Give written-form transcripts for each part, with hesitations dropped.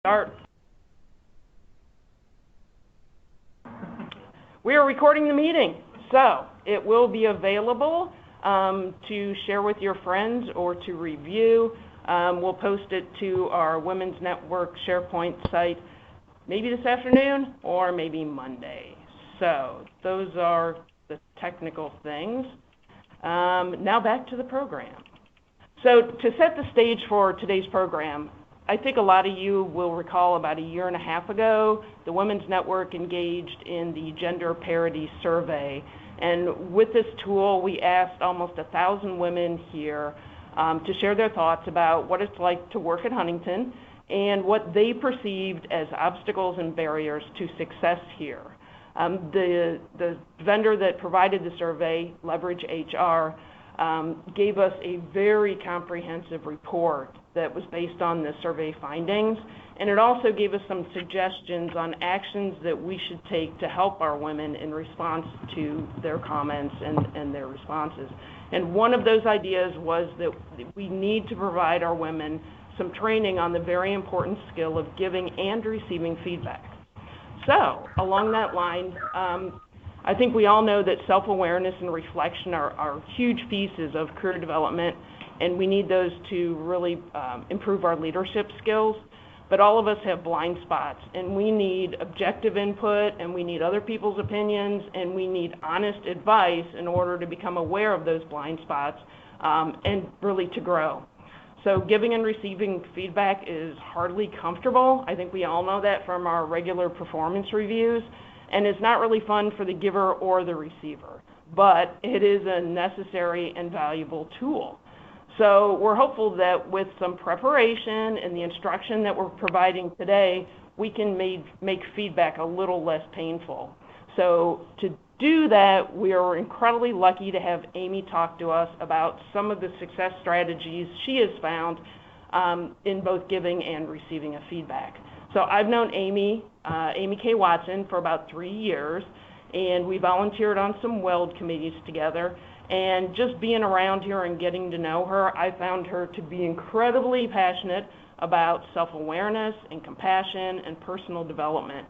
start. We are recording the meeting, so it will be available to share with your friends or to review. We'll post it to our Women's Network SharePoint site maybe this afternoon or maybe Monday. So those are the technical things. Now back to the program. So to set the stage for today's program, I think a lot of you will recall about a year and a half ago, the Women's Network engaged in the Gender Parity Survey. And with this tool, we asked almost 1,000 women here to share their thoughts about what it's like to work at Huntington and what they perceived as obstacles and barriers to success here. The vendor that provided the survey, Leverage HR, gave us a very comprehensive report that was based on the survey findings, and it also gave us some suggestions on actions that we should take to help our women in response to their comments and their responses. And one of those ideas was that we need to provide our women some training on the very important skill of giving and receiving feedback. So, along that line, I think we all know that self-awareness and reflection are huge pieces of career development, and we need those to really improve our leadership skills. But all of us have blind spots, and we need objective input, and we need other people's opinions, and we need honest advice in order to become aware of those blind spots and really to grow. So giving and receiving feedback is hardly comfortable. I think we all know that from our regular performance reviews, and it's not really fun for the giver or the receiver, but it is a necessary and valuable tool. So we're hopeful that with some preparation and the instruction that we're providing today, we can make feedback a little less painful. So to do that, we are incredibly lucky to have Amy talk to us about some of the success strategies she has found in both giving and receiving of feedback. So I've known Amy K. Watson, for about 3 years, and we volunteered on some WELD committees together. And just being around here and getting to know her, I found her to be incredibly passionate about self-awareness and compassion and personal development.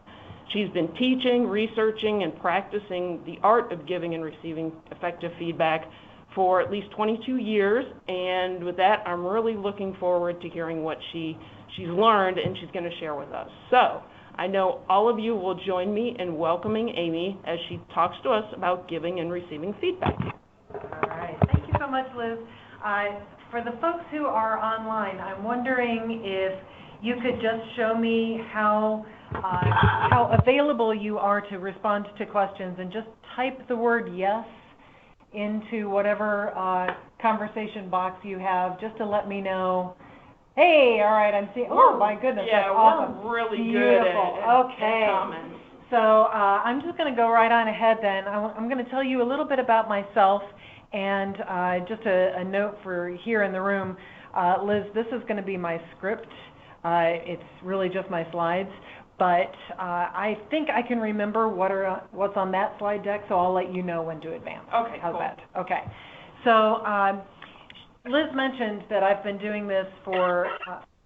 She's been teaching, researching, and practicing the art of giving and receiving effective feedback for at least 22 years. And with that, I'm really looking forward to hearing what she's learned and she's going to share with us. So I know all of you will join me in welcoming Amy as she talks to us about giving and receiving feedback. All right. Thank you so much, Liz. For the folks who are online, I'm wondering if you could just show me how available you are to respond to questions, and just type the word yes into whatever conversation box you have, just to let me know. Hey, all right, I'm seeing. Oh my goodness, yeah, that's awesome. We're really Beautiful. good at Okay. comments. So I'm just going to go right on ahead then. I'm going to tell you a little bit about myself, and just a note for here in the room. Liz, this is going to be my script. It's really just my slides, but I think I can remember what's on that slide deck, so I'll let you know when to advance. Okay, How's cool. that? Okay. So Liz mentioned that I've been doing this for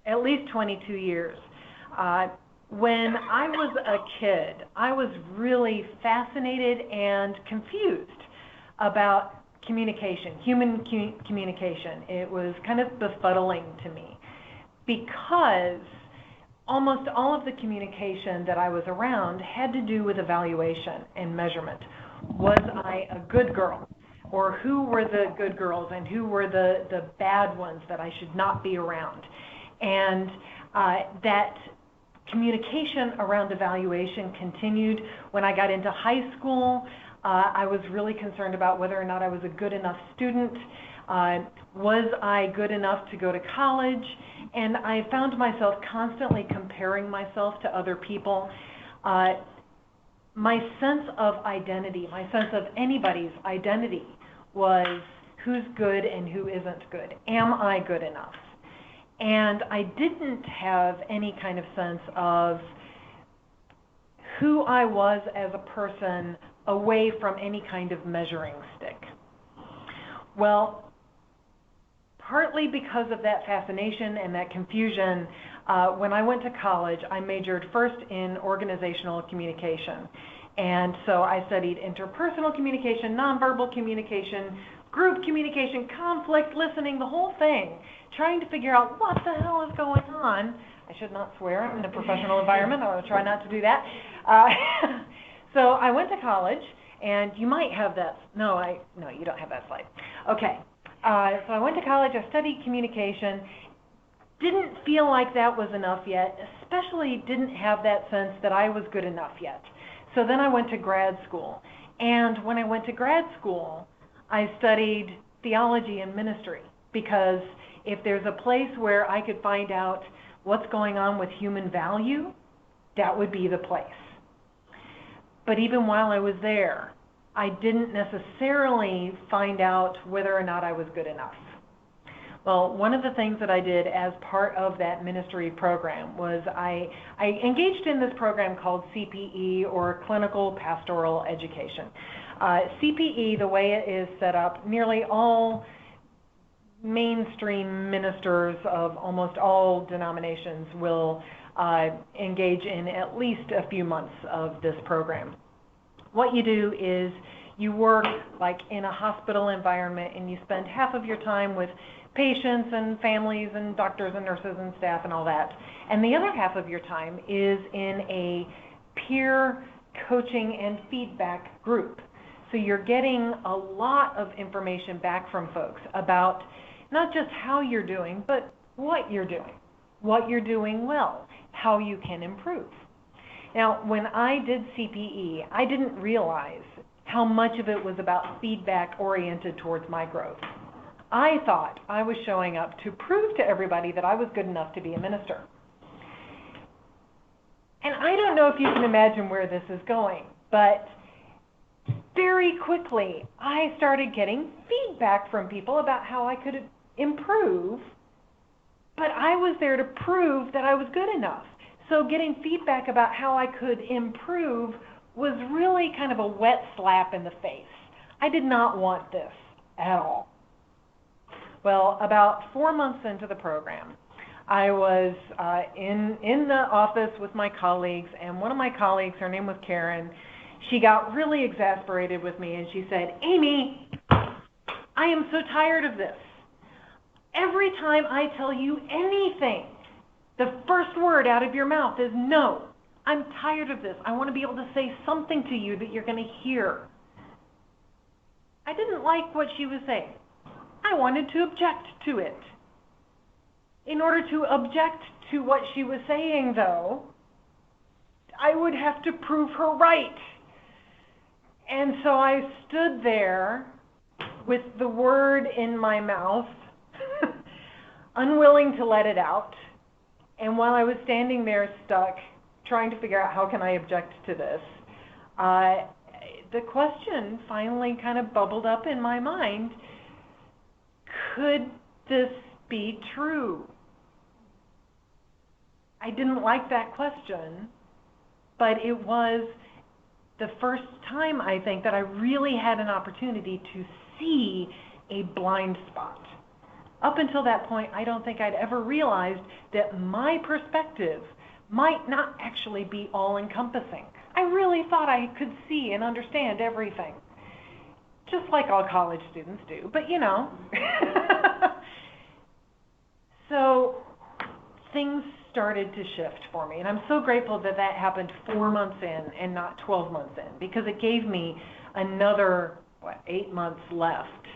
at least 22 years. When I was a kid, I was really fascinated and confused about communication, human communication. It was kind of befuddling to me because almost all of the communication that I was around had to do with evaluation and measurement. Was I a good girl? Or who were the good girls and who were the bad ones that I should not be around? And that communication around evaluation continued when I got into high school. I was really concerned about whether or not I was a good enough student. Was I good enough to go to college? And I found myself constantly comparing myself to other people. My sense of identity, my sense of anybody's identity was who's good and who isn't good. Am I good enough? And I didn't have any kind of sense of who I was as a person away from any kind of measuring stick. Well, partly because of that fascination and that confusion, when I went to college, I majored first in organizational communication. And so I studied interpersonal communication, nonverbal communication, group communication, conflict, listening, the whole thing, trying to figure out what the hell is going on. I should not swear. I'm in a professional environment. I will try not to do that. So I went to college, and you might have that. No, you don't have that slide. Okay. So I went to college. I studied communication. Didn't feel like that was enough yet, especially didn't have that sense that I was good enough yet. So then I went to grad school. And when I went to grad school, I studied theology and ministry, because if there's a place where I could find out what's going on with human value, that would be the place. But even while I was there, I didn't necessarily find out whether or not I was good enough. Well, one of the things that I did as part of that ministry program was I engaged in this program called CPE, or Clinical Pastoral Education. CPE, the way it is set up, nearly all mainstream ministers of almost all denominations will engage in at least a few months of this program. What you do is you work like in a hospital environment, and you spend half of your time with patients and families and doctors and nurses and staff and all that. And the other half of your time is in a peer coaching and feedback group. So you're getting a lot of information back from folks about not just how you're doing, but what you're doing well, how you can improve. Now, when I did CPE, I didn't realize how much of it was about feedback oriented towards my growth. I thought I was showing up to prove to everybody that I was good enough to be a minister. And I don't know if you can imagine where this is going, but very quickly I started getting feedback from people about how I could improve, but I was there to prove that I was good enough. So getting feedback about how I could improve was really kind of a wet slap in the face. I did not want this at all. Well, about 4 months into the program, I was in the office with my colleagues, and one of my colleagues, her name was Karen, she got really exasperated with me, and she said, "Amy, I am so tired of this. Every time I tell you anything, the first word out of your mouth is no. I'm tired of this. I want to be able to say something to you that you're going to hear." I didn't like what she was saying. I wanted to object to it. In order to object to what she was saying, though, I would have to prove her right. And so I stood there with the word in my mouth, unwilling to let it out. And while I was standing there stuck, trying to figure out how can I object to this, the question finally kind of bubbled up in my mind: could this be true? I didn't like that question, but it was the first time, I think, that I really had an opportunity to see a blind spot. Up until that point, I don't think I'd ever realized that my perspective might not actually be all-encompassing. I really thought I could see and understand everything, just like all college students do, but you know. So things started to shift for me, and I'm so grateful that that happened 4 months in and not 12 months in, because it gave me another 8 months left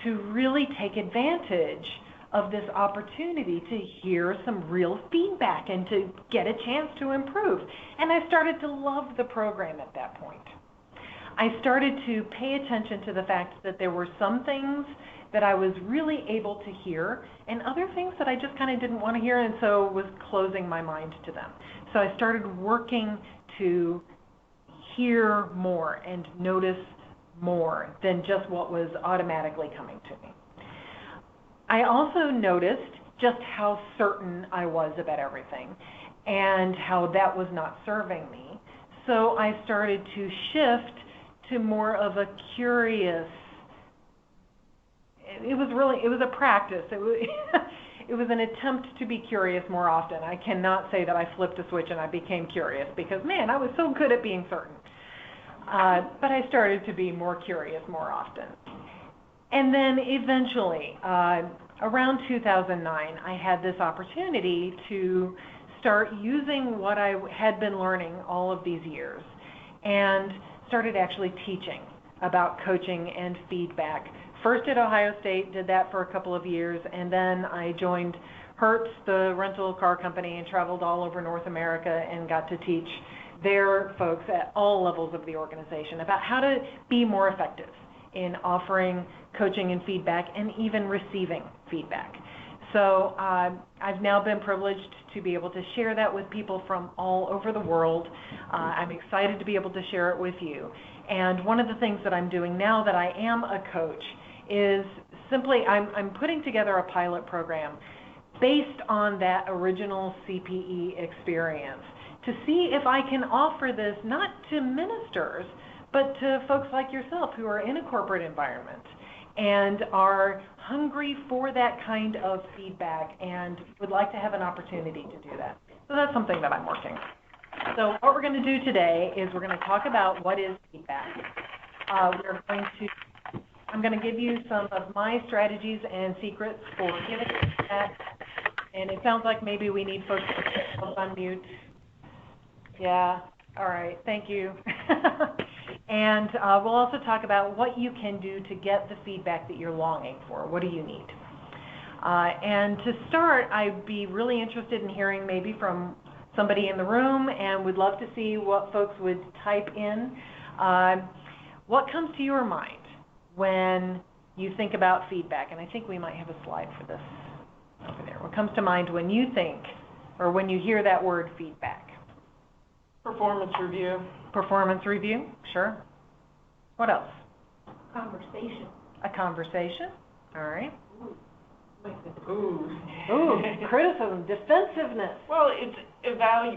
to really take advantage of this opportunity to hear some real feedback and to get a chance to improve. And I started to love the program at that point. I started to pay attention to the fact that there were some things that I was really able to hear and other things that I just kind of didn't want to hear, and so was closing my mind to them. So I started working to hear more and notice more than just what was automatically coming to me. I also noticed just how certain I was about everything and how that was not serving me. So I started to shift to more of a curious, it was a practice. It was, it was an attempt to be curious more often. I cannot say that I flipped a switch and I became curious because, man, I was so good at being certain. But I started to be more curious more often. And then eventually, around 2009, I had this opportunity to start using what I had been learning all of these years and started actually teaching about coaching and feedback. First at Ohio State, did that for a couple of years, and then I joined Hertz, the rental car company, and traveled all over North America and got to teach their folks at all levels of the organization about how to be more effective in offering coaching and feedback and even receiving feedback. So I've now been privileged to be able to share that with people from all over the world. I'm excited to be able to share it with you. And one of the things that I'm doing now that I am a coach is simply I'm putting together a pilot program based on that original CPE experience to see if I can offer this not to ministers, but to folks like yourself who are in a corporate environment and are hungry for that kind of feedback and would like to have an opportunity to do that. So that's something that I'm working on. So what we're going to do today is we're going to talk about what is feedback. I'm going to give you some of my strategies and secrets for giving feedback. And it sounds like maybe we need folks to unmute. Yeah, all right, thank you. And we'll also talk about what you can do to get the feedback that you're longing for. What do you need? And to start, I'd be really interested in hearing maybe from somebody in the room, and would love to see what folks would type in. What comes to your mind when you think about feedback? And I think we might have a slide for this over there. What comes to mind when you think, or when you hear that word feedback? Performance review. Performance review, sure. What else? Conversation. A conversation, all right. Ooh. Ooh, criticism, defensiveness. Well, it's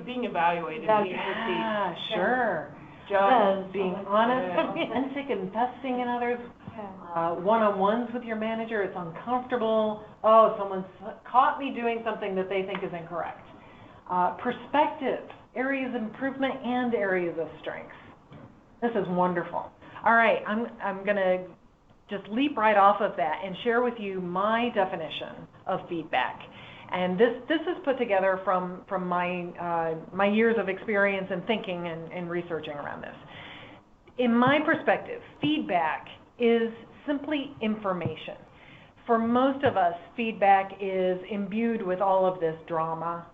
being evaluated. Yeah, sure. Judged. Being honest, authentic, investing in others. One-on-ones with your manager, it's uncomfortable. Oh, someone's caught me doing something that they think is incorrect. Perspective, areas of improvement and areas of strength. This is wonderful. All right, I'm going to just leap right off of that and share with you my definition of feedback. And this is put together from my years of experience and thinking and researching around this. In my perspective, feedback is simply information. For most of us, feedback is imbued with all of this drama,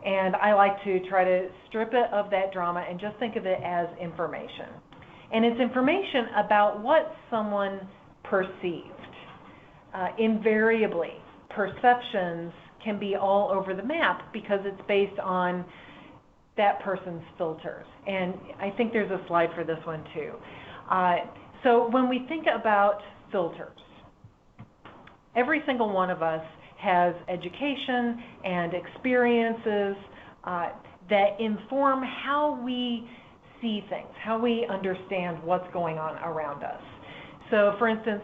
and I like to try to strip it of that drama and just think of it as information. And it's information about what someone perceived. Invariably, perceptions can be all over the map because it's based on that person's filters. And I think there's a slide for this one too. So when we think about filters, every single one of us has education and experiences that inform how we see things, how we understand what's going on around us. So for instance,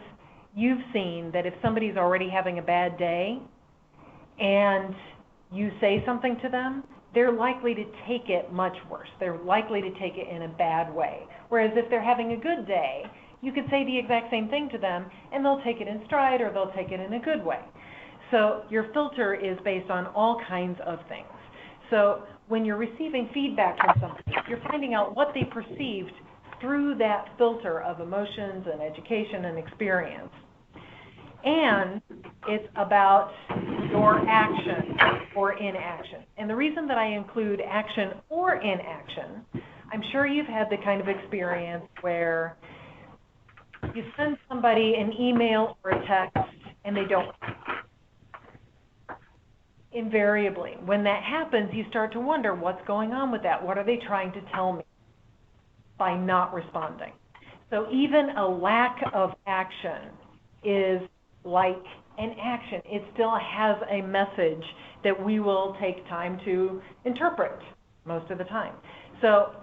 you've seen that if somebody's already having a bad day and you say something to them, they're likely to take it much worse. They're likely to take it in a bad way. Whereas if they're having a good day, you could say the exact same thing to them and they'll take it in stride or they'll take it in a good way. So your filter is based on all kinds of things. So when you're receiving feedback from somebody, you're finding out what they perceived through that filter of emotions and education and experience. And it's about your action or inaction. And the reason that I include action or inaction, I'm sure you've had the kind of experience where you send somebody an email or a text and they don't. Invariably, when that happens, you start to wonder what's going on with that. What are they trying to tell me by not responding? So even a lack of action is like an action. It still has a message that we will take time to interpret most of the time. So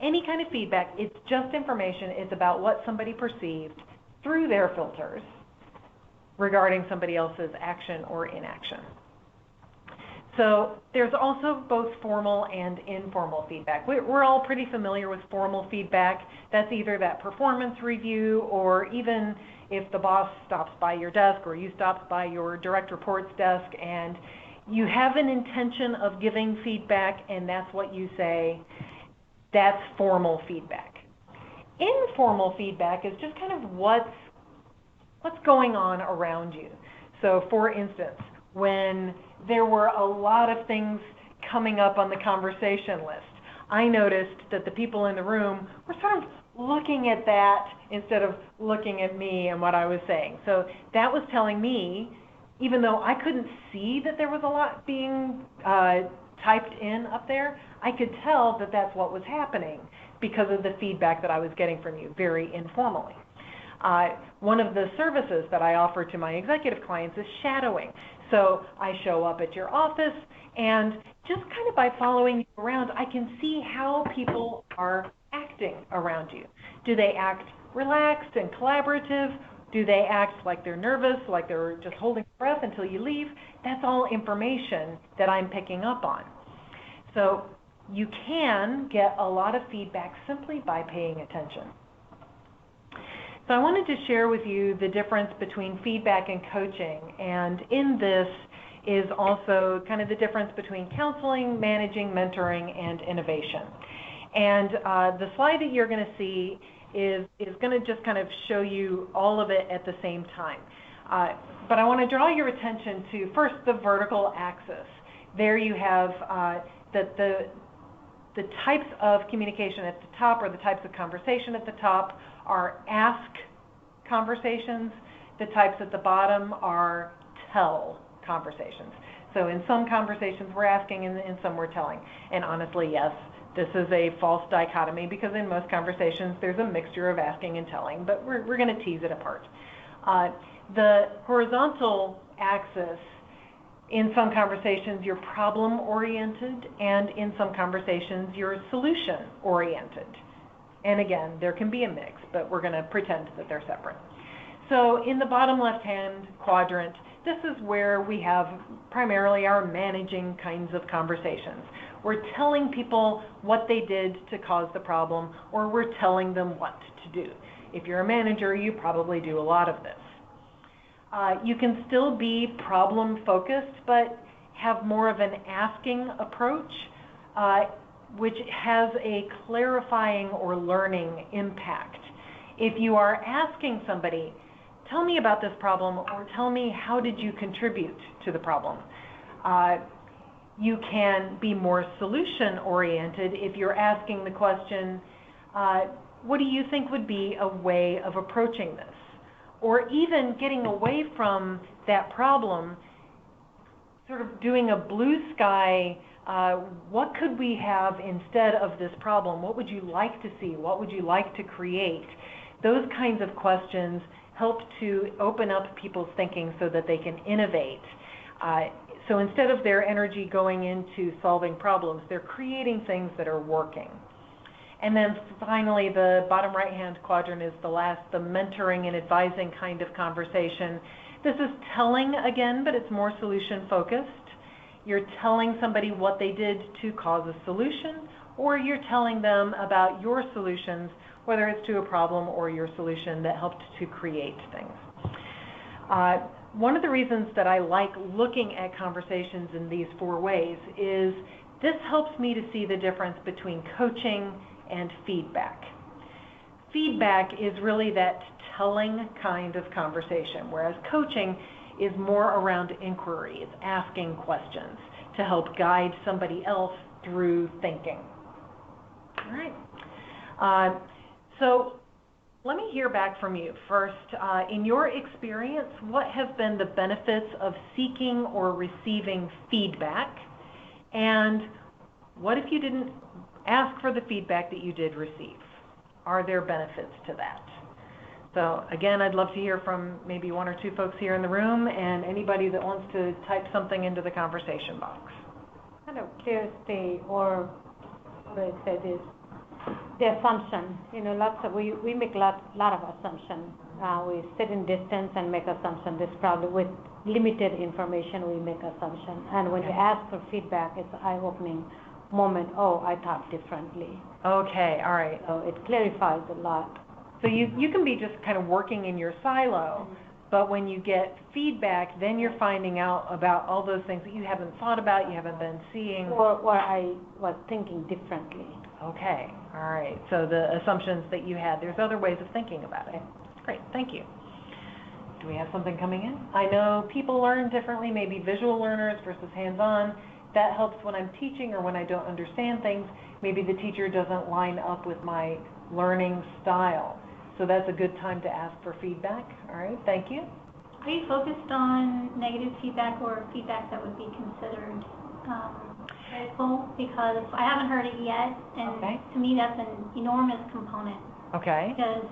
any kind of feedback, it's just information. It's about what somebody perceived through their filters. regarding somebody else's action or inaction. So there's also both formal and informal feedback. We're all pretty familiar with formal feedback. That's either that performance review, or even if the boss stops by your desk or you stop by your direct report's desk and you have an intention of giving feedback and that's what you say, that's formal feedback. Informal feedback is just kind of what's going on around you. So for instance, when there were a lot of things coming up on the conversation list, I noticed that the people in the room were sort of looking at that instead of looking at me and what I was saying. So that was telling me, even though I couldn't see that there was a lot being typed in up there, I could tell that that's what was happening because of the feedback that I was getting from you, very informally. One of the services that I offer to my executive clients is shadowing. So I show up at your office, and just kind of by following you around, I can see how people are acting around you. Do they act relaxed and collaborative? Do they act like they're nervous, like they're just holding breath until you leave? That's all information that I'm picking up on. So you can get a lot of feedback simply by paying attention. So I wanted to share with you the difference between feedback and coaching, and in this is also kind of the difference between counseling, managing, mentoring, and innovation. And the slide that you're going to see is going to just kind of show you all of it at the same time. But I want to draw your attention to first the vertical axis. There you have the types of communication at the top, or the types of conversation at the top, are ask conversations. The types at the bottom are tell conversations. So in some conversations we're asking, and in some we're telling. And honestly, yes, this is a false dichotomy, because in most conversations there's a mixture of asking and telling, but we're going to tease it apart. The horizontal axis, in some conversations you're problem-oriented, and in some conversations you're solution-oriented. And again, there can be a mix, but we're going to pretend that they're separate. So in the bottom left-hand quadrant, this is where we have primarily our managing kinds of conversations. We're telling people what they did to cause the problem, or we're telling them what to do. If you're a manager, you probably do a lot of this. You can still be problem-focused, but have more of an asking approach, which has a clarifying or learning impact. If you are asking somebody, tell me about this problem, or tell me how did you contribute to the problem, you can be more solution-oriented if you're asking the question, what do you think would be a way of approaching this? Or even getting away from that problem, sort of doing a blue sky, what could we have instead of this problem? What would you like to see? What would you like to create? Those kinds of questions help to open up people's thinking so that they can innovate. So instead of their energy going into solving problems, they're creating things that are working. And then finally, the bottom right-hand quadrant is the mentoring and advising kind of conversation. This is telling again, but it's more solution-focused. You're telling somebody what they did to cause a solution, or you're telling them about your solutions, whether it's to a problem or your solution that helped to create things. One of the reasons that I like looking at conversations in these 4 ways is this helps me to see the difference between coaching and feedback. Feedback is really that telling kind of conversation, whereas coaching is more around inquiry. It's asking questions to help guide somebody else through thinking. All right. So let me hear back from you. First, in your experience, what have been the benefits of seeking or receiving feedback? And what if you didn't ask for the feedback that you did receive? Are there benefits to that? So again, I'd love to hear from maybe 1 or 2 folks here in the room, and anybody that wants to type something into the conversation box. Kind of curiosity, or let's say this. The assumption, we make lot of assumptions. We sit in distance and make assumptions. This probably with limited information we make assumptions. And when you ask for feedback, it's an eye-opening moment. Oh, I thought differently. Okay, all right. So it clarifies a lot. So you can be just kind of working in your silo, but when you get feedback, then you're finding out about all those things that you haven't thought about, you haven't been seeing. Or I was thinking differently. Okay, all right. So the assumptions that you had, there's other ways of thinking about it. Great, thank you. Do we have something coming in? I know people learn differently, maybe visual learners versus hands-on. That helps when I'm teaching or when I don't understand things. Maybe the teacher doesn't line up with my learning style. So that's a good time to ask for feedback. All right, thank you. Are you focused on negative feedback or feedback that would be considered critical? Because I haven't heard it yet, and to me that's an enormous component. Okay. Because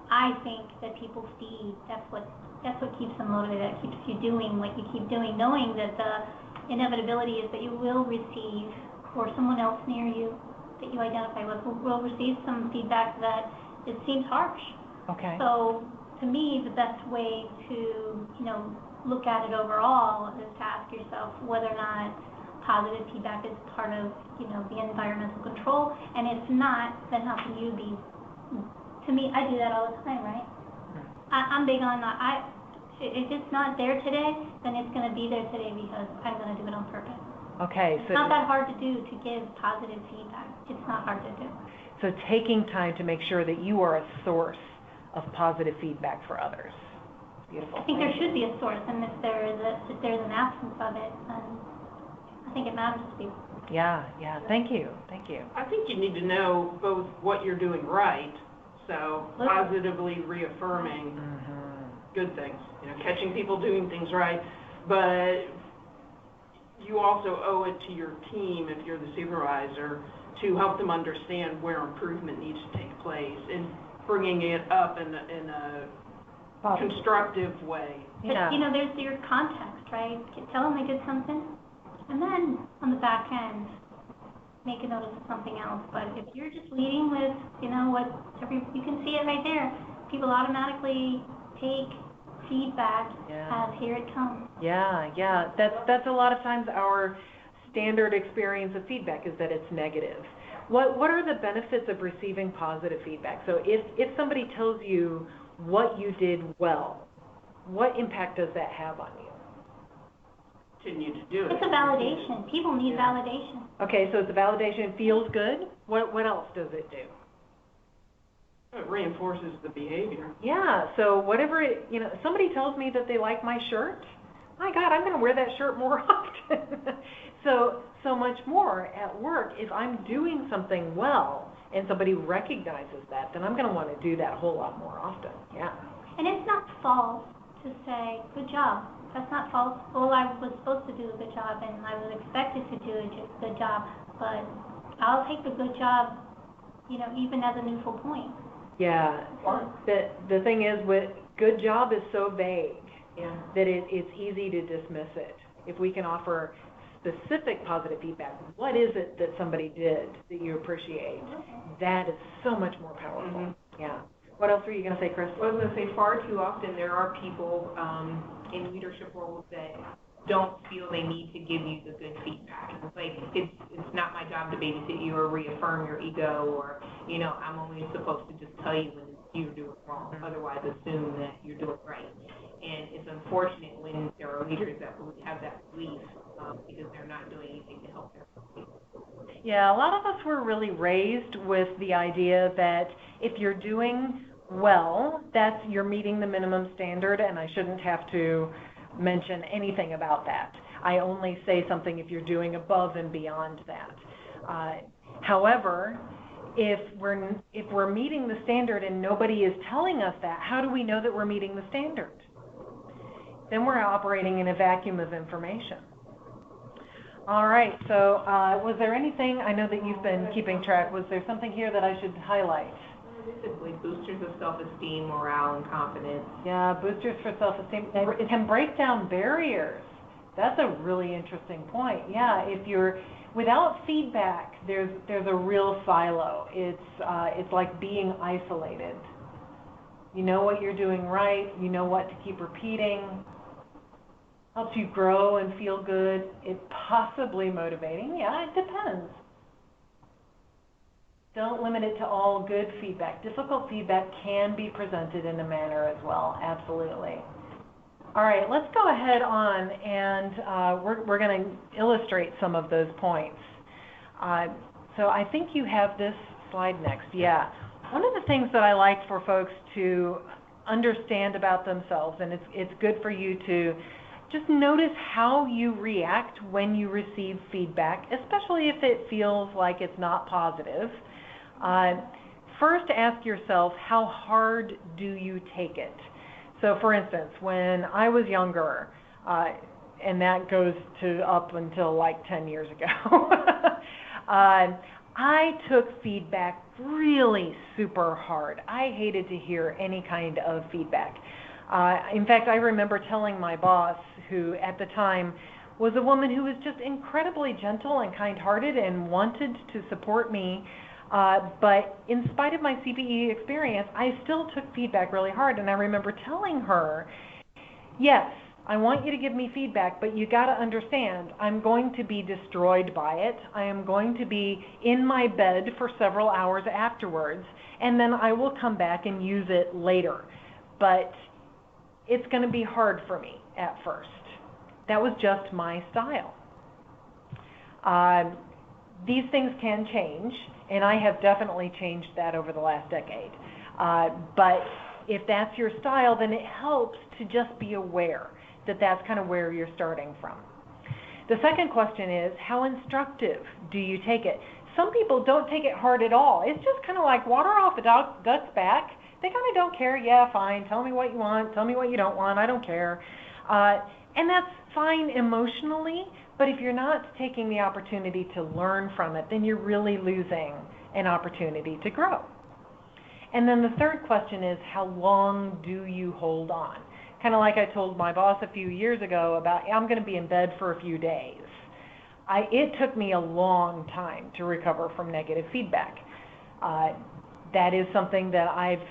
I think that people's feed, that's what keeps them motivated, that keeps you doing what you keep doing, knowing that the inevitability is that you will receive, or someone else near you that you identify with will receive some feedback that it seems harsh. Okay. So to me, the best way to, look at it overall is to ask yourself whether or not positive feedback is part of, the environmental control. And if not, then how can you be? To me, I do that all the time, right? I'm big on that. If it's not there today, then it's going to be there today because I'm going to do it on purpose. Okay. It's not that hard to do to give positive feedback. It's not hard to do. So taking time to make sure that you are a source of positive feedback for others. Beautiful. I think there should be a source, and if there's an absence of it, then I think it matters to people. Yeah. Thank you. I think you need to know both what you're doing right, so positively reaffirming good things, catching people doing things right, but you also owe it to your team, if you're the supervisor, to help them understand where improvement needs to take place and bringing it up in a constructive way. But, there's your context, right? Tell them they did something, and then on the back end, make a note of something else. But if you're just leading with, you can see it right there. People automatically take feedback as here it comes. Yeah. That's a lot of times our standard experience of feedback is that it's negative. What are the benefits of receiving positive feedback? So if somebody tells you what you did well, what impact does that have on you? Continue to do it. It's a validation. People need validation. Okay, so it's a validation. It feels good. What else does it do? It reinforces the behavior. Yeah, so whatever somebody tells me that they like my shirt, my God, I'm going to wear that shirt more often. So much more at work. If I'm doing something well and somebody recognizes that, then I'm going to want to do that a whole lot more often. Yeah. And it's not false to say, good job. That's not false. Well, I was supposed to do a good job and I was expected to do a good job, but I'll take the good job, even as a neutral point. Yeah. The thing is, with good job is so vague that it's easy to dismiss it. If we can offer specific positive feedback, what is it that somebody did that you appreciate? That is so much more powerful. Yeah. What else were you going to say, Chris? I was going to say, far too often there are people in leadership roles that don't feel they need to give you the good feedback. It's like, it's not my job to babysit you or reaffirm your ego, or, I'm only supposed to just tell you when you're doing wrong. Otherwise, assume that you're doing right. And it's unfortunate when there are leaders that have that belief because they're not doing anything to help their people. Yeah, a lot of us were really raised with the idea that if you're doing well, you're meeting the minimum standard, and I shouldn't have to mention anything about that. I only say something if you're doing above and beyond that. However, if we're meeting the standard and nobody is telling us that, how do we know that we're meeting the standard? Then we're operating in a vacuum of information. All right, so was there anything, I know that you've been keeping track, was there something here that I should highlight? Basically, boosters of self-esteem, morale, and confidence. Yeah, boosters for self-esteem. It can break down barriers That's a really interesting point. Yeah, if you're without feedback, there's a real silo. It's like being isolated. You know what you're doing right. You know what to keep repeating. Helps you grow and feel good. It's possibly motivating. Yeah, it depends. Don't limit it to all good feedback. Difficult feedback can be presented in a manner as well. Absolutely. All right, let's go ahead on and we're going to illustrate some of those points. So I think you have this slide next. Yeah. One of the things that I like for folks to understand about themselves, and it's good for you to just notice how you react when you receive feedback, especially if it feels like it's not positive. First, ask yourself, how hard do you take it? So, for instance, when I was younger, and that goes to up until like 10 years ago, I took feedback really super hard. I hated to hear any kind of feedback. In fact, I remember telling my boss, who at the time was a woman who was just incredibly gentle and kind-hearted and wanted to support me, but in spite of my CPE experience, I still took feedback really hard. And I remember telling her, yes, I want you to give me feedback, but you got to understand, I'm going to be destroyed by it. I am going to be in my bed for several hours afterwards, and then I will come back and use it later. But it's going to be hard for me at first. That was just my style. These things can change, and I have definitely changed that over the last decade. But if that's your style, then it helps to just be aware that that's kind of where you're starting from. The second question is, how instructive do you take it? Some people don't take it hard at all. It's just kind of like water off a duck's back. They kind of don't care. Yeah, fine. Tell me what you want. Tell me what you don't want. I don't care. And that's fine emotionally, but if you're not taking the opportunity to learn from it, then you're really losing an opportunity to grow. And then the third question is, how long do you hold on? Kind of like I told my boss a few years ago about, I'm going to be in bed for a few days. It took me a long time to recover from negative feedback. That is something that I've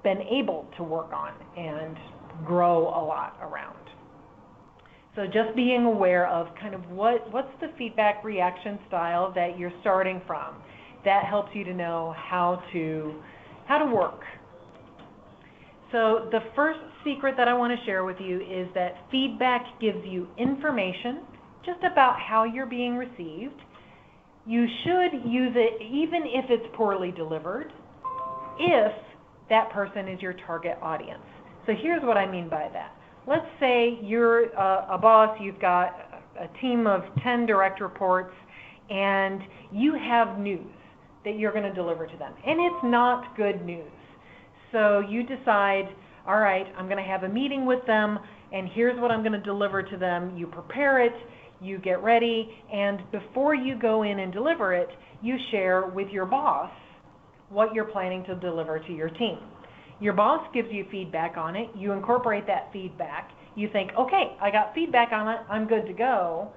been able to work on and grow a lot around. So just being aware of kind of what's the feedback reaction style that you're starting from. That helps you to know how to work. So the first secret that I want to share with you is that feedback gives you information just about how you're being received. You should use it even if it's poorly delivered, if that person is your target audience. So here's what I mean by that. Let's say you're a boss, you've got a team of 10 direct reports, and you have news that you're going to deliver to them. And it's not good news. So you decide, all right, I'm going to have a meeting with them, and here's what I'm going to deliver to them. You prepare it, you get ready, and before you go in and deliver it, you share with your boss what you're planning to deliver to your team. Your boss gives you feedback on it. You incorporate that feedback. You think, okay, I got feedback on it. I'm good to go.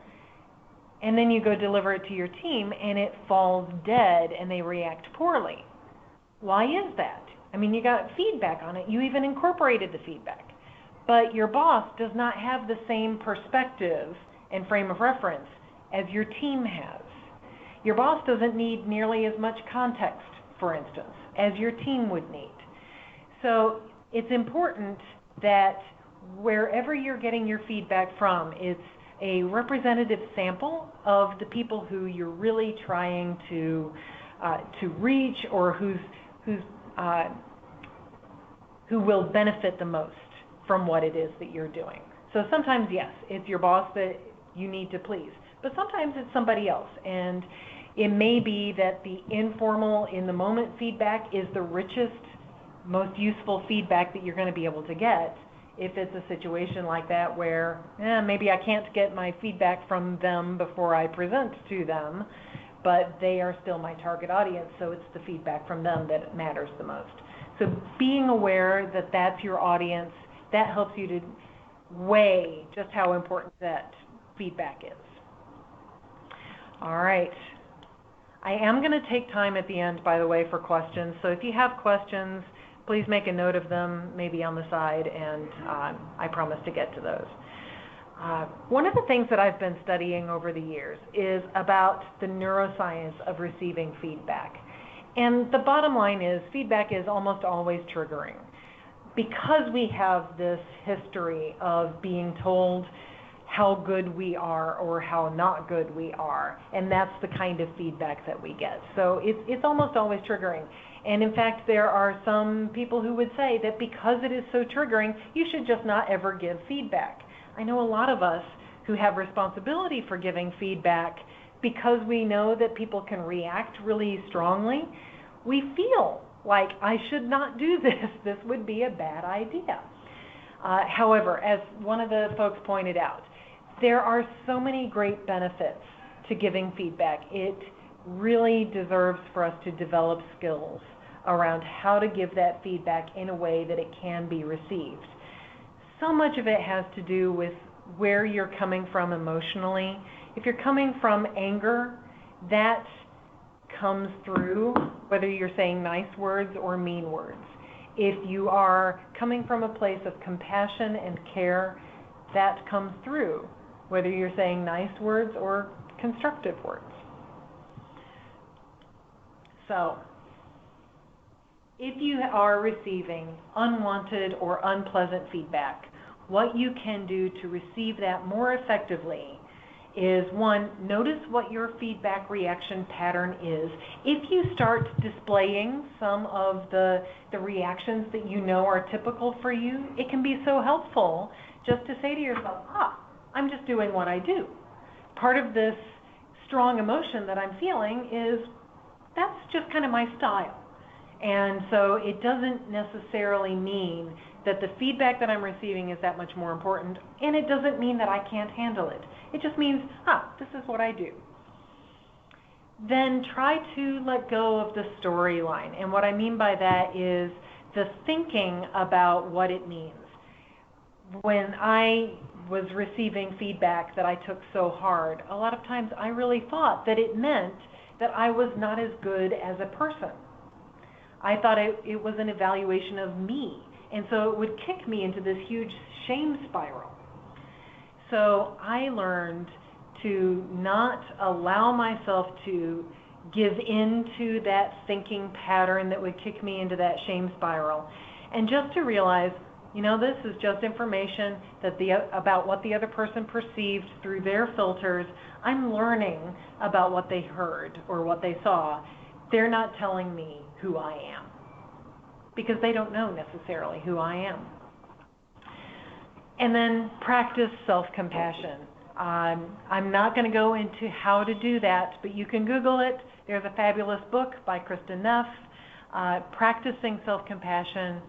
And then you go deliver it to your team, and it falls dead, and they react poorly. Why is that? I mean, you got feedback on it. You even incorporated the feedback. But your boss does not have the same perspective and frame of reference as your team has. Your boss doesn't need nearly as much context, for instance, as your team would need. So it's important that wherever you're getting your feedback from, it's a representative sample of the people who you're really trying to reach, or who will benefit the most from what it is that you're doing. So sometimes, yes, it's your boss that you need to please, but sometimes it's somebody else. And it may be that the informal, in-the-moment feedback is the richest, most useful feedback that you're going to be able to get if it's a situation like that where maybe I can't get my feedback from them before I present to them, but they are still my target audience, so it's the feedback from them that matters the most. So being aware that that's your audience, that helps you to weigh just how important that feedback is. All right. I am going to take time at the end, by the way, for questions. So if you have questions, please make a note of them, maybe on the side, and I promise to get to those. One of the things that I've been studying over the years is about the neuroscience of receiving feedback. And the bottom line is feedback is almost always triggering. Because we have this history of being told how good we are or how not good we are, and that's the kind of feedback that we get. So it's almost always triggering. And in fact, there are some people who would say that because it is so triggering, you should just not ever give feedback. I know a lot of us who have responsibility for giving feedback, because we know that people can react really strongly, we feel like I should not do this. This would be a bad idea. However, as one of the folks pointed out, there are so many great benefits to giving feedback. It really deserves for us to develop skills around how to give that feedback in a way that it can be received. So much of it has to do with where you're coming from emotionally. If you're coming from anger, that comes through whether you're saying nice words or mean words. If you are coming from a place of compassion and care, that comes through whether you're saying nice words or constructive words. So, if you are receiving unwanted or unpleasant feedback, what you can do to receive that more effectively is, one, notice what your feedback reaction pattern is. If you start displaying some of the reactions that you know are typical for you, it can be so helpful just to say to yourself, I'm just doing what I do. Part of this strong emotion that I'm feeling is that's just kind of my style. And so it doesn't necessarily mean that the feedback that I'm receiving is that much more important, and it doesn't mean that I can't handle it. It just means, this is what I do. Then try to let go of the storyline. And what I mean by that is the thinking about what it means. When I was receiving feedback that I took so hard, a lot of times I really thought that it meant that I was not as good as a person. I thought it was an evaluation of me, and so it would kick me into this huge shame spiral. So I learned to not allow myself to give into that thinking pattern that would kick me into that shame spiral, and just to realize, this is just information about what the other person perceived through their filters. I'm learning about what they heard or what they saw. They're not telling me who I am, because they don't know necessarily who I am. And then practice self-compassion. I'm not going to go into how to do that, but you can Google it. There's a fabulous book by Kristen Neff. Practicing self-compassion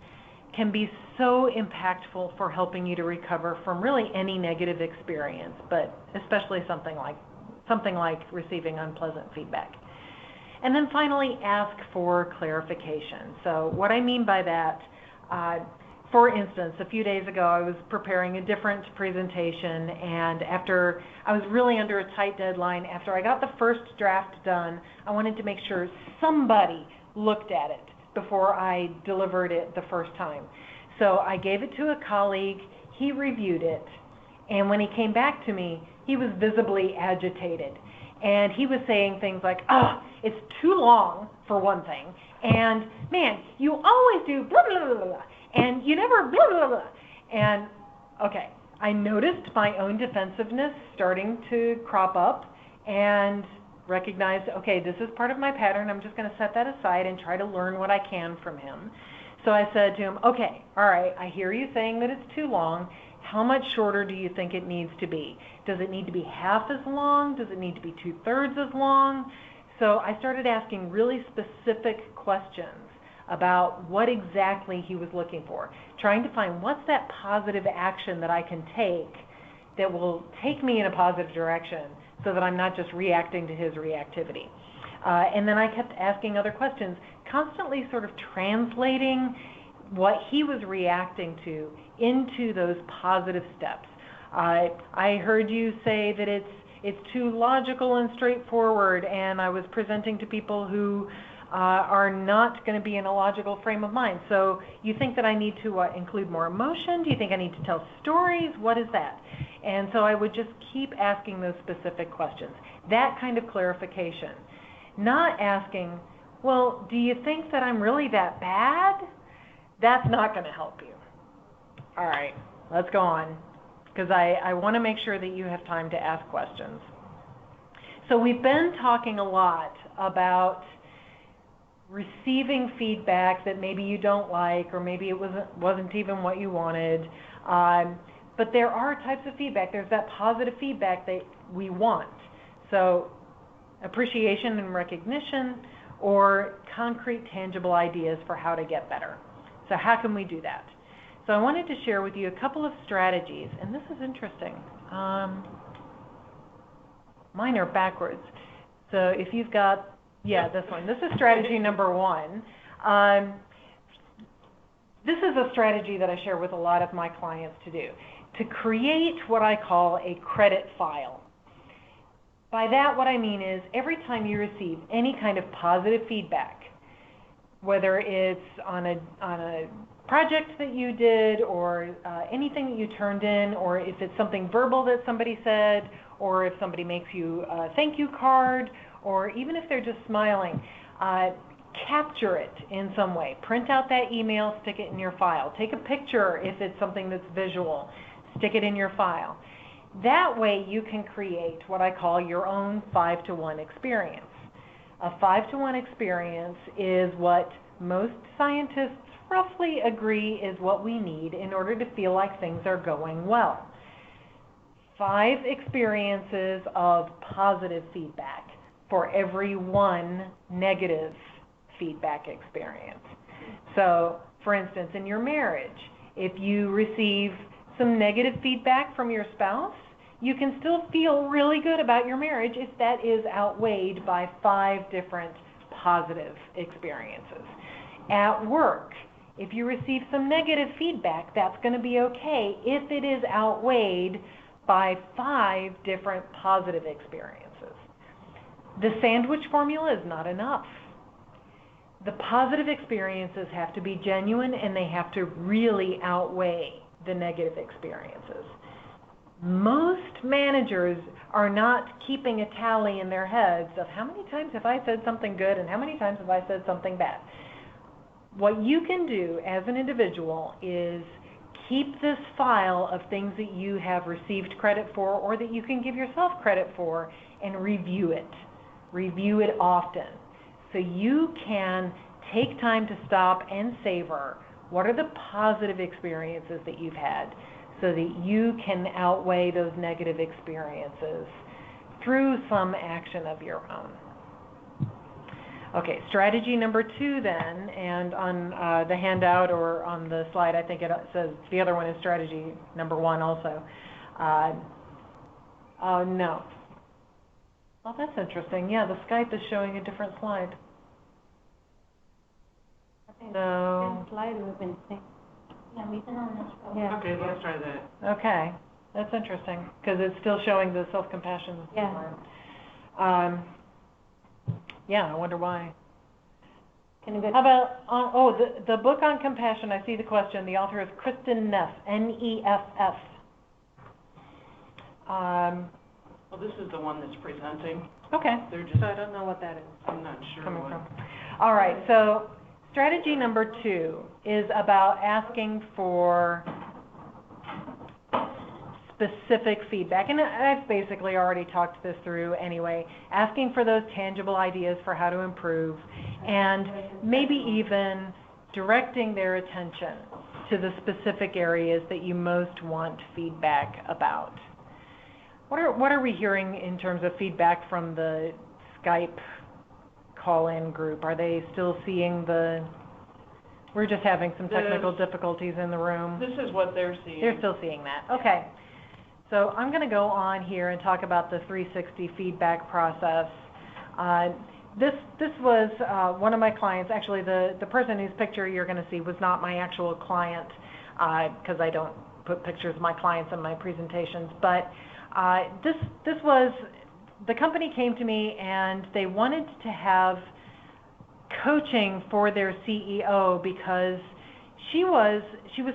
can be so impactful for helping you to recover from really any negative experience, but especially something like receiving unpleasant feedback. And then finally, ask for clarification. So what I mean by that, for instance, a few days ago I was preparing a different presentation, and after I was really under a tight deadline, after I got the first draft done, I wanted to make sure somebody looked at it before I delivered it the first time. So I gave it to a colleague, he reviewed it, and when he came back to me, he was visibly agitated. And he was saying things like, it's too long, for one thing, and man, you always do blah, blah, blah, blah, and you never blah, blah, blah. And, okay, I noticed my own defensiveness starting to crop up and recognized, okay, this is part of my pattern. I'm just going to set that aside and try to learn what I can from him. So I said to him, okay, all right, I hear you saying that it's too long. How much shorter do you think it needs to be? Does it need to be half as long? Does it need to be 2/3 as long? So I started asking really specific questions about what exactly he was looking for, trying to find what's that positive action that I can take that will take me in a positive direction so that I'm not just reacting to his reactivity. And then I kept asking other questions, constantly sort of translating what he was reacting to into those positive steps. I heard you say that it's too logical and straightforward, and I was presenting to people who are not going to be in a logical frame of mind. So you think that I need to include more emotion? Do you think I need to tell stories? What is that? And so I would just keep asking those specific questions. That kind of clarification. Not asking, well, do you think that I'm really that bad? That's not going to help you. All right, let's go on, because I want to make sure that you have time to ask questions. So we've been talking a lot about receiving feedback that maybe you don't like, or maybe it wasn't even what you wanted. But there are types of feedback. There's that positive feedback that we want. So appreciation and recognition, or concrete, tangible ideas for how to get better. So how can we do that? So I wanted to share with you a couple of strategies, and this is interesting. Mine are backwards. So if you've got, this one. This is strategy number 1. This is a strategy that I share with a lot of my clients to do, to create what I call a credit file. By that, what I mean is every time you receive any kind of positive feedback, whether it's on a project that you did, or anything that you turned in, or if it's something verbal that somebody said, or if somebody makes you a thank you card, or even if they're just smiling, capture it in some way. Print out that email, stick it in your file. Take a picture if it's something that's visual, stick it in your file. That way you can create what I call your own 5-to-1 experience. A 5-to-1 experience is what most scientists roughly agree is what we need in order to feel like things are going well. 5 experiences of positive feedback for every 1 negative feedback experience. So, for instance, in your marriage, if you receive some negative feedback from your spouse, you can still feel really good about your marriage if that is outweighed by 5 different positive experiences. At work, if you receive some negative feedback, that's going to be okay if it is outweighed by 5 different positive experiences. The sandwich formula is not enough. The positive experiences have to be genuine, and they have to really outweigh the negative experiences. Most managers are not keeping a tally in their heads of how many times have I said something good and how many times have I said something bad. What you can do as an individual is keep this file of things that you have received credit for, or that you can give yourself credit for, and review it. Review it often. So you can take time to stop and savor what are the positive experiences that you've had, so that you can outweigh those negative experiences through some action of your own. Okay, strategy number 2 then, and on the handout or on the slide, I think it says the other one is strategy number 1 also. No. Well, that's interesting. Yeah, the Skype is showing a different slide. No. Same slide we've been seeing. Yeah, we've been on this for Yeah. Okay, let's try that. Okay, that's interesting, because it's still showing the self-compassion slide. Yeah, I wonder why. Can you go? How about, the book on compassion, I see the question. The author is Kristen Neff, N-E-F-F. Well, this is the one that's presenting. Okay, They're just, so I don't know what that is I'm not sure coming what. from. All right, so strategy number 2 is about asking for specific feedback, and I've basically already talked this through anyway, asking for those tangible ideas for how to improve, and maybe even directing their attention to the specific areas that you most want feedback about. What are we hearing in terms of feedback from the Skype call-in group? Are they still seeing we're just having some technical difficulties in the room. This is what they're seeing. They're still seeing that. Okay. So I'm going to go on here and talk about the 360 feedback process. This was one of my clients. Actually, the person whose picture you're going to see was not my actual client, because I don't put pictures of my clients in my presentations, but this was, the company came to me and they wanted to have coaching for their CEO because she was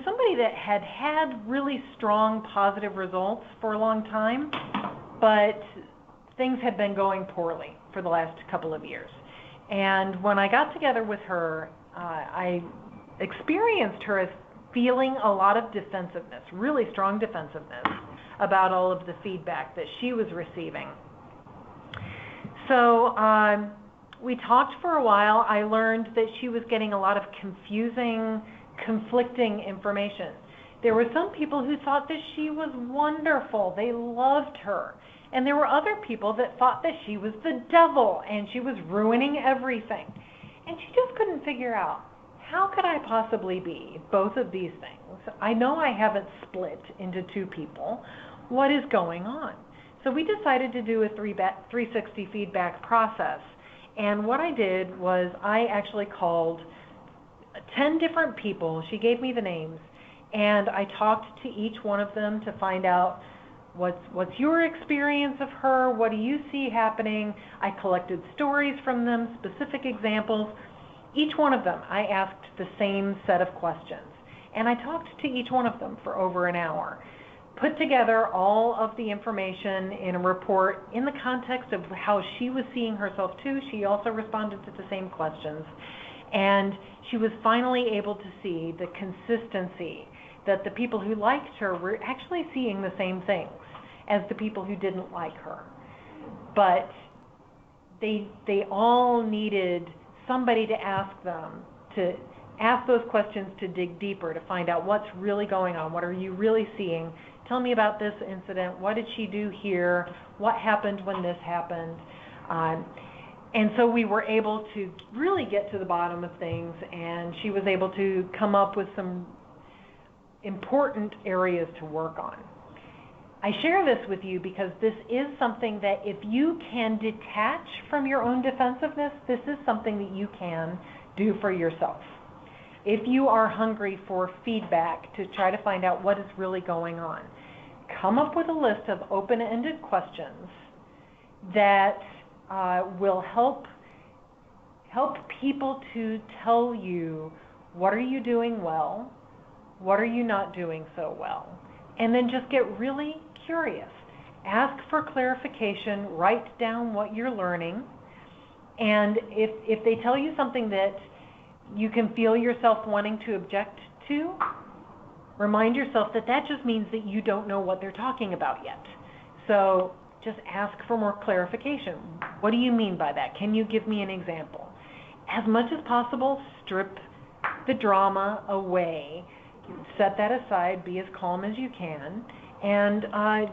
somebody that had really strong positive results for a long time, but things had been going poorly for the last couple of years. And when I got together with her, I experienced her as feeling a lot of defensiveness, really strong defensiveness about all of the feedback that she was receiving. So we talked for a while. I learned that she was getting a lot of conflicting information. There were some people who thought that she was wonderful. They loved her. And there were other people that thought that she was the devil and she was ruining everything. And she just couldn't figure out, how could I possibly be both of these things? I know I haven't split into two people. What is going on? So we decided to do a 360 feedback process. And what I did was I actually called 10 different people. She gave me the names. And I talked to each one of them to find out what's your experience of her? What do you see happening? I collected stories from them, specific examples. Each one of them, I asked the same set of questions. And I talked to each one of them for over an hour. Put together all of the information in a report in the context of how she was seeing herself too. She also responded to the same questions. And she was finally able to see the consistency that the people who liked her were actually seeing the same things as the people who didn't like her. But they all needed somebody to ask them, to ask those questions, to dig deeper, to find out what's really going on. What are you really seeing? Tell me about this incident. What did she do here? What happened when this happened? And so we were able to really get to the bottom of things, and she was able to come up with some important areas to work on. I share this with you because this is something that if you can detach from your own defensiveness, this is something that you can do for yourself. If you are hungry for feedback to try to find out what is really going on, come up with a list of open-ended questions that will help people to tell you, what are you doing well? What are you not doing so well? And then just get really curious. Ask for clarification, write down what you're learning, and if they tell you something that you can feel yourself wanting to object to, remind yourself that that just means that you don't know what they're talking about yet. So just ask for more clarification. What do you mean by that? Can you give me an example? As much as possible, strip the drama away. Set that aside, be as calm as you can, and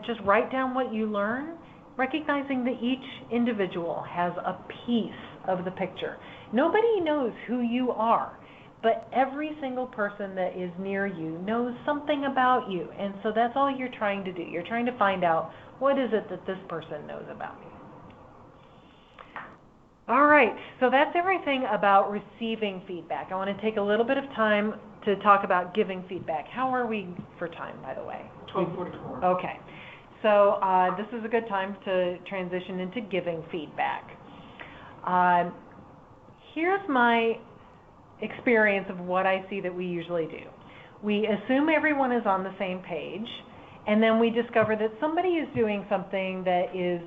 just write down what you learn, recognizing that each individual has a piece of the picture. Nobody knows who you are, but every single person that is near you knows something about you, and so that's all you're trying to do. You're trying to find out, what is it that this person knows about me? All right, so that's everything about receiving feedback. I want to take a little bit of time to talk about giving feedback. How are we for time, by the way? 12:44. Okay, so this is a good time to transition into giving feedback. Here's my experience of what I see that we usually do. We assume everyone is on the same page, and then we discover that somebody is doing something that is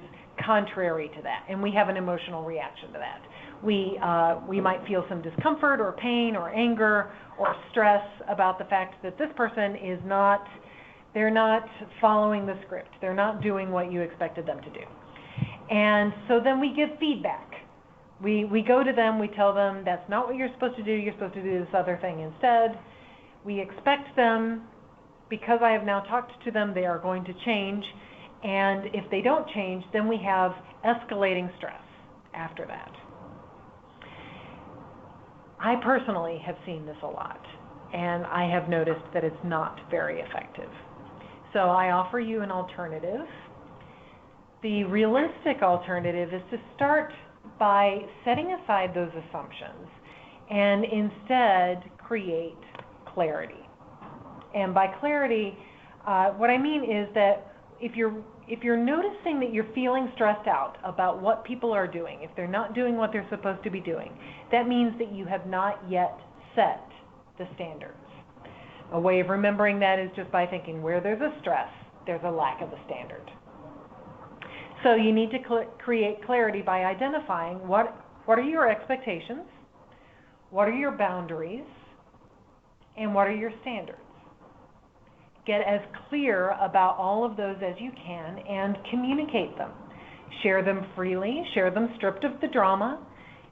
contrary to that, and we have an emotional reaction to that. We might feel some discomfort or pain or anger or stress about the fact that this person is not, they're not following the script. They're not doing what you expected them to do. And so then we give feedback. We go to them, we tell them, that's not what you're supposed to do, you're supposed to do this other thing instead. We expect them, because I have now talked to them, they are going to change. And if they don't change, then we have escalating stress after that. I personally have seen this a lot, and I have noticed that it's not very effective. So I offer you an alternative. The realistic alternative is to start by setting aside those assumptions and instead create clarity. And by clarity, What I mean is that if you're noticing that you're feeling stressed out about what people are doing, if they're not doing what they're supposed to be doing, that means that you have not yet set the standards. A way of remembering that is just by thinking where there's a stress, there's a lack of a standard. So you need to create clarity by identifying what are your expectations, what are your boundaries, and what are your standards. Get as clear about all of those as you can and communicate them. Share them freely, share them stripped of the drama.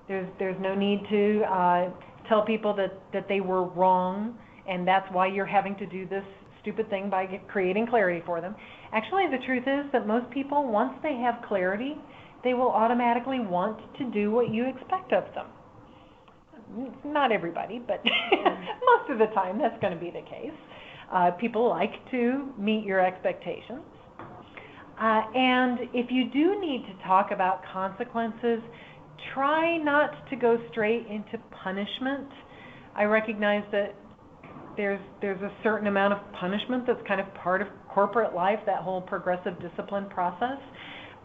There's no need to tell people that they were wrong and that's why you're having to do this stupid thing by creating clarity for them. Actually, the truth is that most people, once they have clarity, they will automatically want to do what you expect of them. Not everybody, but most of the time that's going to be the case. People like to meet your expectations. And if you do need to talk about consequences, try not to go straight into punishment. I recognize that there's a certain amount of punishment that's kind of part of corporate life, that whole progressive discipline process.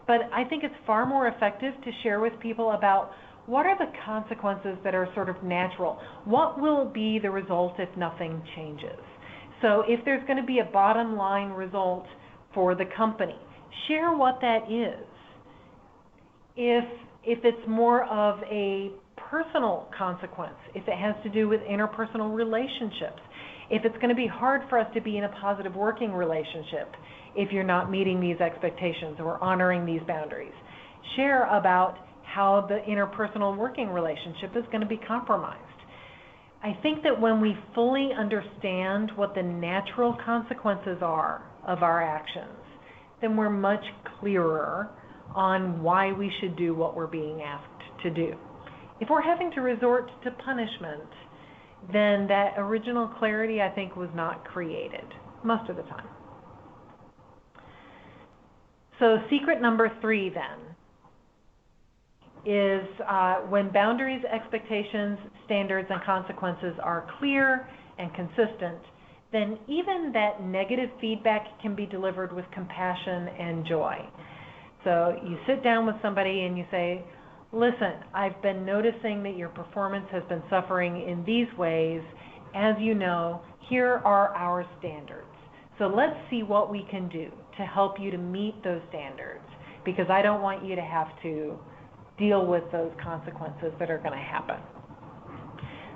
But I think it's far more effective to share with people about what are the consequences that are sort of natural. What will be the result if nothing changes? So if there's going to be a bottom line result for the company, share what that is. If it's more of a personal consequence, if it has to do with interpersonal relationships, if it's going to be hard for us to be in a positive working relationship if you're not meeting these expectations or honoring these boundaries, share about how the interpersonal working relationship is going to be compromised. I think that when we fully understand what the natural consequences are of our actions, then we're much clearer on why we should do what we're being asked to do. If we're having to resort to punishment, then that original clarity, I think, was not created most of the time. So secret number 3 then is when boundaries, expectations, standards, and consequences are clear and consistent, then even that negative feedback can be delivered with compassion and joy. So you sit down with somebody and you say, listen, I've been noticing that your performance has been suffering in these ways. As you know, here are our standards. So let's see what we can do to help you to meet those standards, because I don't want you to have to deal with those consequences that are going to happen.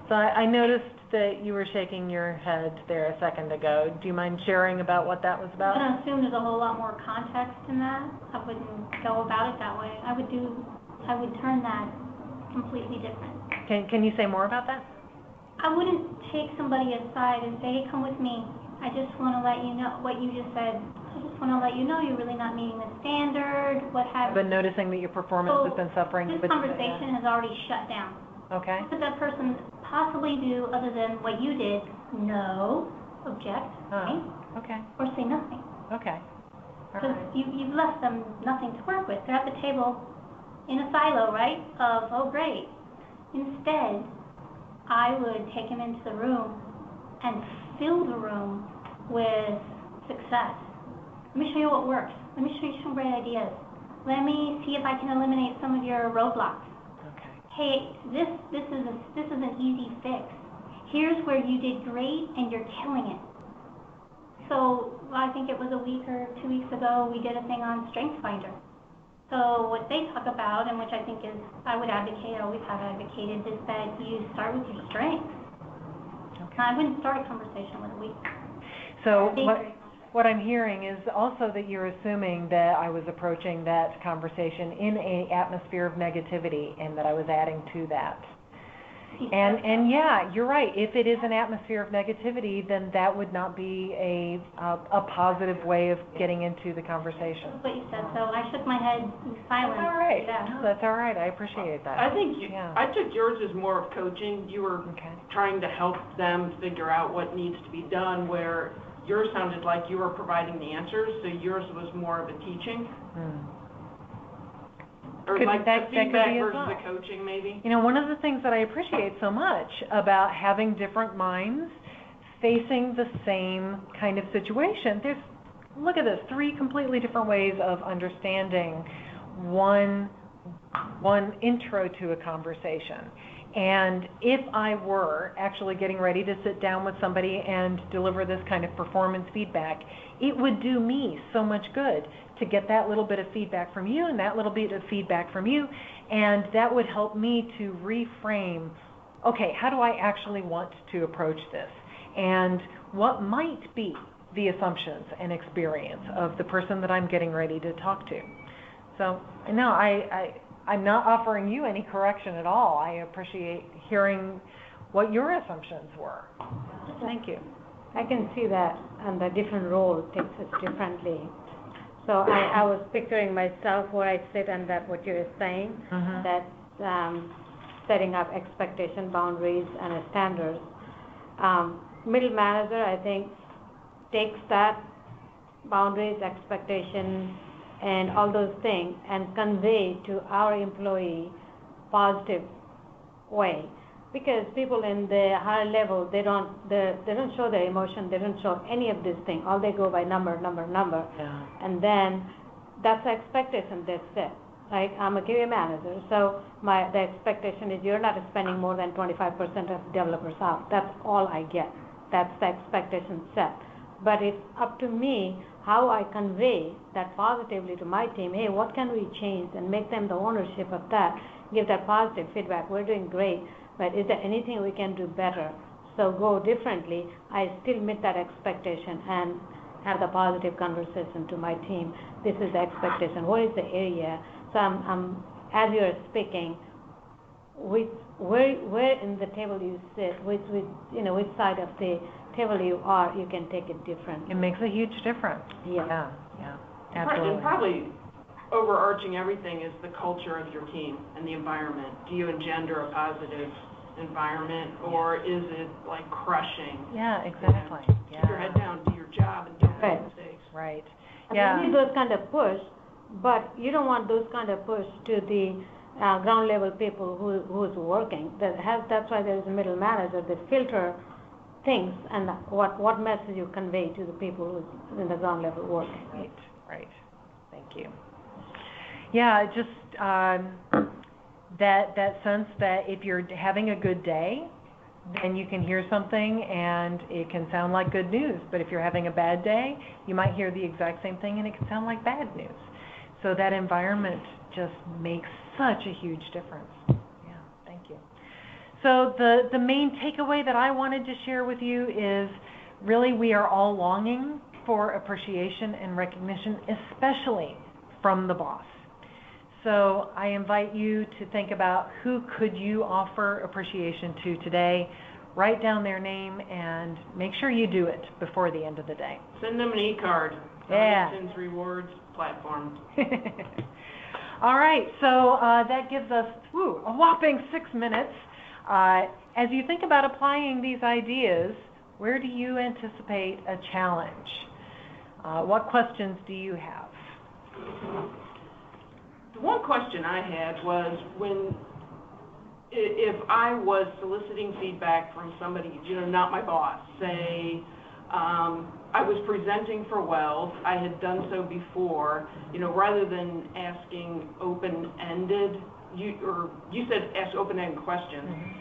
So I noticed that you were shaking your head there a second ago. Do you mind sharing about what that was about? I'm going to assume there's a whole lot more context in that. I wouldn't go about it that way. I would turn that completely different. Can you say more about that? I wouldn't take somebody aside and say, hey, come with me. I just want to let you know what you just said. I just want to let you know you're really not meeting the standard, what have you. I've been noticing that your performance has been suffering. This conversation has already shut down. Okay. What could that person possibly do other than what you did? No, object, right? Okay. Or say nothing. Okay. Because you've left them nothing to work with. They're at the table in a silo, right, of, oh, great. Instead, I would take him into the room and fill the room with success. Let me show you what works. Let me show you some great ideas. Let me see if I can eliminate some of your roadblocks. Okay. Hey, this is an easy fix. Here's where you did great and you're killing it. So I think it was a week or 2 weeks ago, we did a thing on StrengthsFinder. So what they talk about, and which I think is, I would advocate, I always have advocated, is that you start with your strengths. Okay. I wouldn't start a conversation with a weak. So what I'm hearing is also that you're assuming that I was approaching that conversation in an atmosphere of negativity and that I was adding to that. And yeah, you're right. If it is an atmosphere of negativity, then that would not be a positive way of getting into the conversation. That's what you said. So I shook my head in silence. That's all right. Yeah. No, that's all right. I appreciate that. I think I took yours as more of coaching. You were trying to help them figure out what needs to be done, where yours sounded like you were providing the answers, so yours was more of a teaching. Or like the feedback versus the coaching, maybe? You know, one of the things that I appreciate so much about having different minds facing the same kind of situation. Look at this, 3 completely different ways of understanding one intro to a conversation. And if I were actually getting ready to sit down with somebody and deliver this kind of performance feedback, it would do me so much good to get that little bit of feedback from you and that little bit of feedback from you, and that would help me to reframe, okay, how do I actually want to approach this? And what might be the assumptions and experience of the person that I'm getting ready to talk to? So, no, I'm not offering you any correction at all. I appreciate hearing what your assumptions were. Thank you. I can see that, and the different role takes us differently. So I was picturing myself where I sit and that what you're saying, that's setting up expectation boundaries and standards. Middle manager, I think, takes that boundaries, expectation, and all those things and convey to our employee positive way. Because people in the higher level, they don't show their emotion, they don't show any of these things. All they go by number. Yeah. And then that's the expectation they set. Right? I'm a QA manager, so the expectation is you're not spending more than 25% of developers out. That's all I get. That's the expectation set. But it's up to me how I convey that positively to my team. Hey, what can we change, and make them the ownership of that, give that positive feedback. We're doing great, but is there anything we can do better? So go differently. I still meet that expectation and have the positive conversation to my team. This is the expectation. What is the area? So I'm as you're speaking, where in the table you sit, which side of the table you are, you can take it different. It makes a huge difference. Yeah. Yeah, absolutely. And probably overarching everything is the culture of your team and the environment. Do you engender a positive environment, or is it like crushing? Yeah, exactly. Keep your head down, do your job, and don't make mistakes. Right. And Yeah. you need those kind of push, but you don't want those kind of push to the ground level people who's working. That's why there is a middle manager that filter things and what message you convey to the people who's in the ground level working. Right. Thank you. Yeah, just that sense that if you're having a good day, then you can hear something and it can sound like good news. But if you're having a bad day, you might hear the exact same thing and it can sound like bad news. So that environment just makes such a huge difference. Yeah, thank you. So the main takeaway that I wanted to share with you is really we are all longing for appreciation and recognition, especially from the boss. So I invite you to think about who could you offer appreciation to today. Write down their name and make sure you do it before the end of the day. Send them an e-card. Yeah. Huntington's rewards platform. All right, so that gives us a whopping 6 minutes. As you think about applying these ideas, where do you anticipate a challenge? What questions do you have? The one question I had was if I was soliciting feedback from somebody, not my boss, say I was presenting for Wells, I had done so before, rather than asking open-ended, you said ask open-ended questions. Mm-hmm.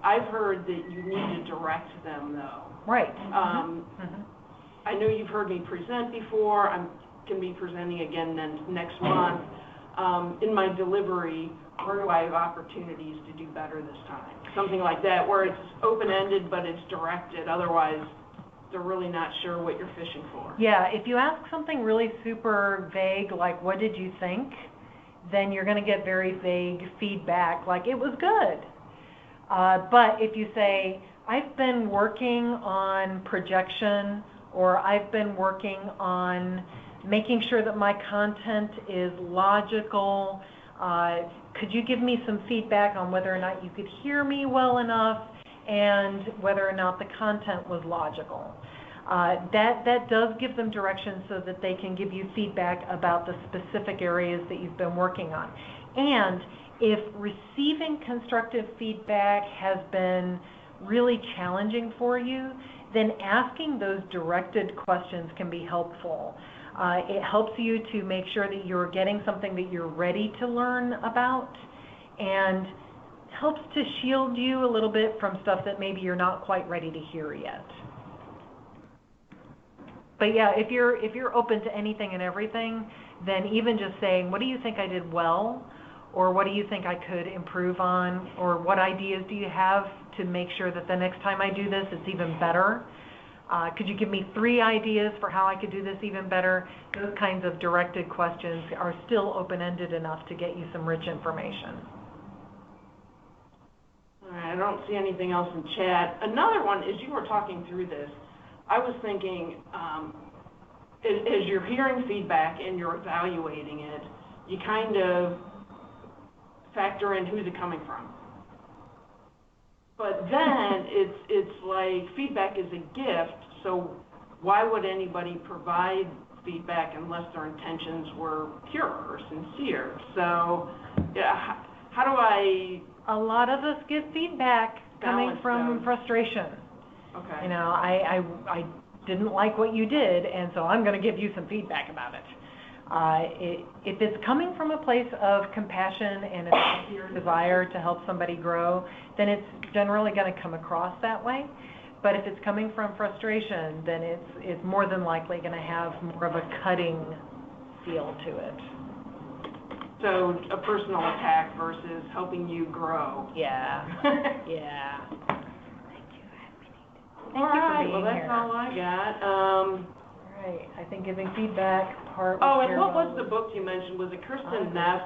I've heard that you need to direct them, though. Right. I know you've heard me present before. I'm going to be presenting again next month. In my delivery, where do I have opportunities to do better this time? Something like that, where it's open-ended, but it's directed. Otherwise, they're really not sure what you're fishing for. Yeah, if you ask something really super vague, like, what did you think? Then you're going to get very vague feedback, like, it was good. But if you say, I've been working on projection, or I've been working on making sure that my content is logical, could you give me some feedback on whether or not you could hear me well enough and whether or not the content was logical? That does give them direction so that they can give you feedback about the specific areas that you've been working on. And if receiving constructive feedback has been really challenging for you, then asking those directed questions can be helpful. It helps you to make sure that you're getting something that you're ready to learn about, and helps to shield you a little bit from stuff that maybe you're not quite ready to hear yet. But yeah, if you're open to anything and everything, then even just saying, what do you think I did well? Or what do you think I could improve on? Or what ideas do you have to make sure that the next time I do this, it's even better? Could you give me 3 ideas for how I could do this even better? Those kinds of directed questions are still open-ended enough to get you some rich information. All right, I don't see anything else in chat. Another one, as you were talking through this, I was thinking, as you're hearing feedback and you're evaluating it, you kind of factor in who's it coming from. But then it's like feedback is a gift, so why would anybody provide feedback unless their intentions were pure or sincere? So yeah, how do I... A lot of us get feedback coming from frustration. Okay. You know, I didn't like what you did, and so I'm going to give you some feedback about it. If it's coming from a place of compassion and a sincere desire to help somebody grow, then it's generally going to come across that way. But if it's coming from frustration, then it's more than likely going to have more of a cutting feel to it. So a personal attack versus helping you grow. Yeah. Yeah. All right, well, that's all I got. All right, I think giving feedback part. Oh, and what was the book you mentioned? Was it Kristen Neff?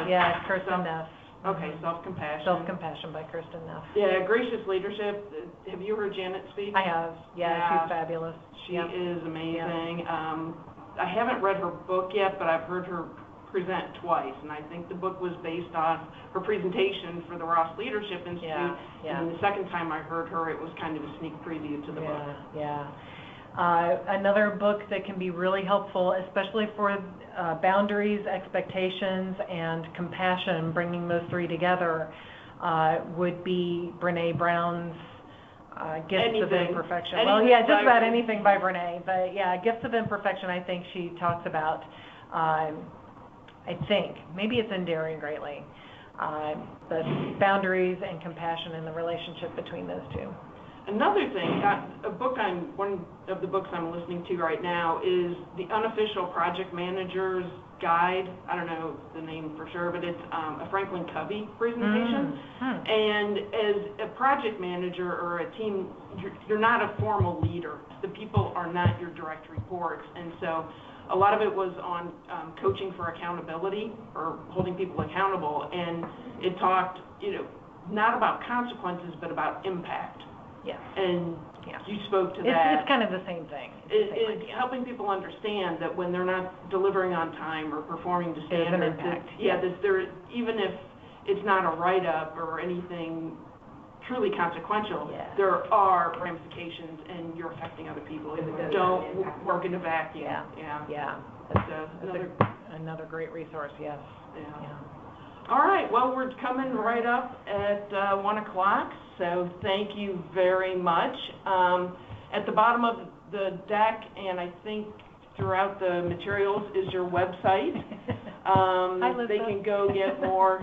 Yeah, Kristen Neff. Okay, Self-Compassion. Self-Compassion by Kristen Neff. Yeah, Gracious Leadership. Have you heard Janet speak? I have. Yeah, she's fabulous. She is amazing. I haven't read her book yet, but I've heard her present twice, and I think the book was based on her presentation for the Ross Leadership Institute. Yeah. And the second time I heard her, it was kind of a sneak preview to the book. Yeah. Another book that can be really helpful, especially for boundaries, expectations, and compassion, bringing those 3 together, would be Brené Brown's Gifts of Imperfection. Well, yeah, just about anything by Brené. But yeah, Gifts of Imperfection, I think she talks about, I think, maybe it's in Daring Greatly, the boundaries and compassion and the relationship between those 2. Another thing, one of the books I'm listening to right now is The Unofficial Project Manager's Guide. I don't know the name for sure, but it's a Franklin Covey presentation. And as a project manager or a team, you're not a formal leader. The people are not your direct reports. And so a lot of it was on coaching for accountability or holding people accountable. And it talked, not about consequences, but about impact. Yes. And you spoke to that. It's kind of the same thing. It's helping people understand that when they're not delivering on time or performing to standard, there's an impact. Even if it's not a write-up or anything truly consequential, there are ramifications, and you're affecting other people. Don't work in a vacuum. Yeah. That's another great resource. Yes. Yeah. All right, well, we're coming right up at 1 o'clock, so thank you very much. At the bottom of the deck, and I think throughout the materials, is your website. They can go get more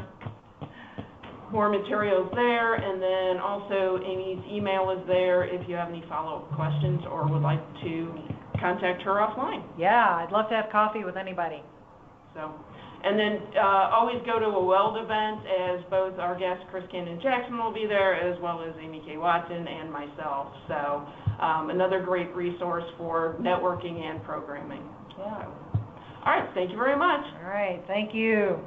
materials there, and then also Amy's email is there if you have any follow-up questions or would like to contact her offline. Yeah, I'd love to have coffee with anybody. And then always go to a WELD event, as both our guest Chris Cannon Jackson will be there, as well as Amy K. Watson and myself. So another great resource for networking and programming. Yeah. All right, thank you very much. All right, thank you.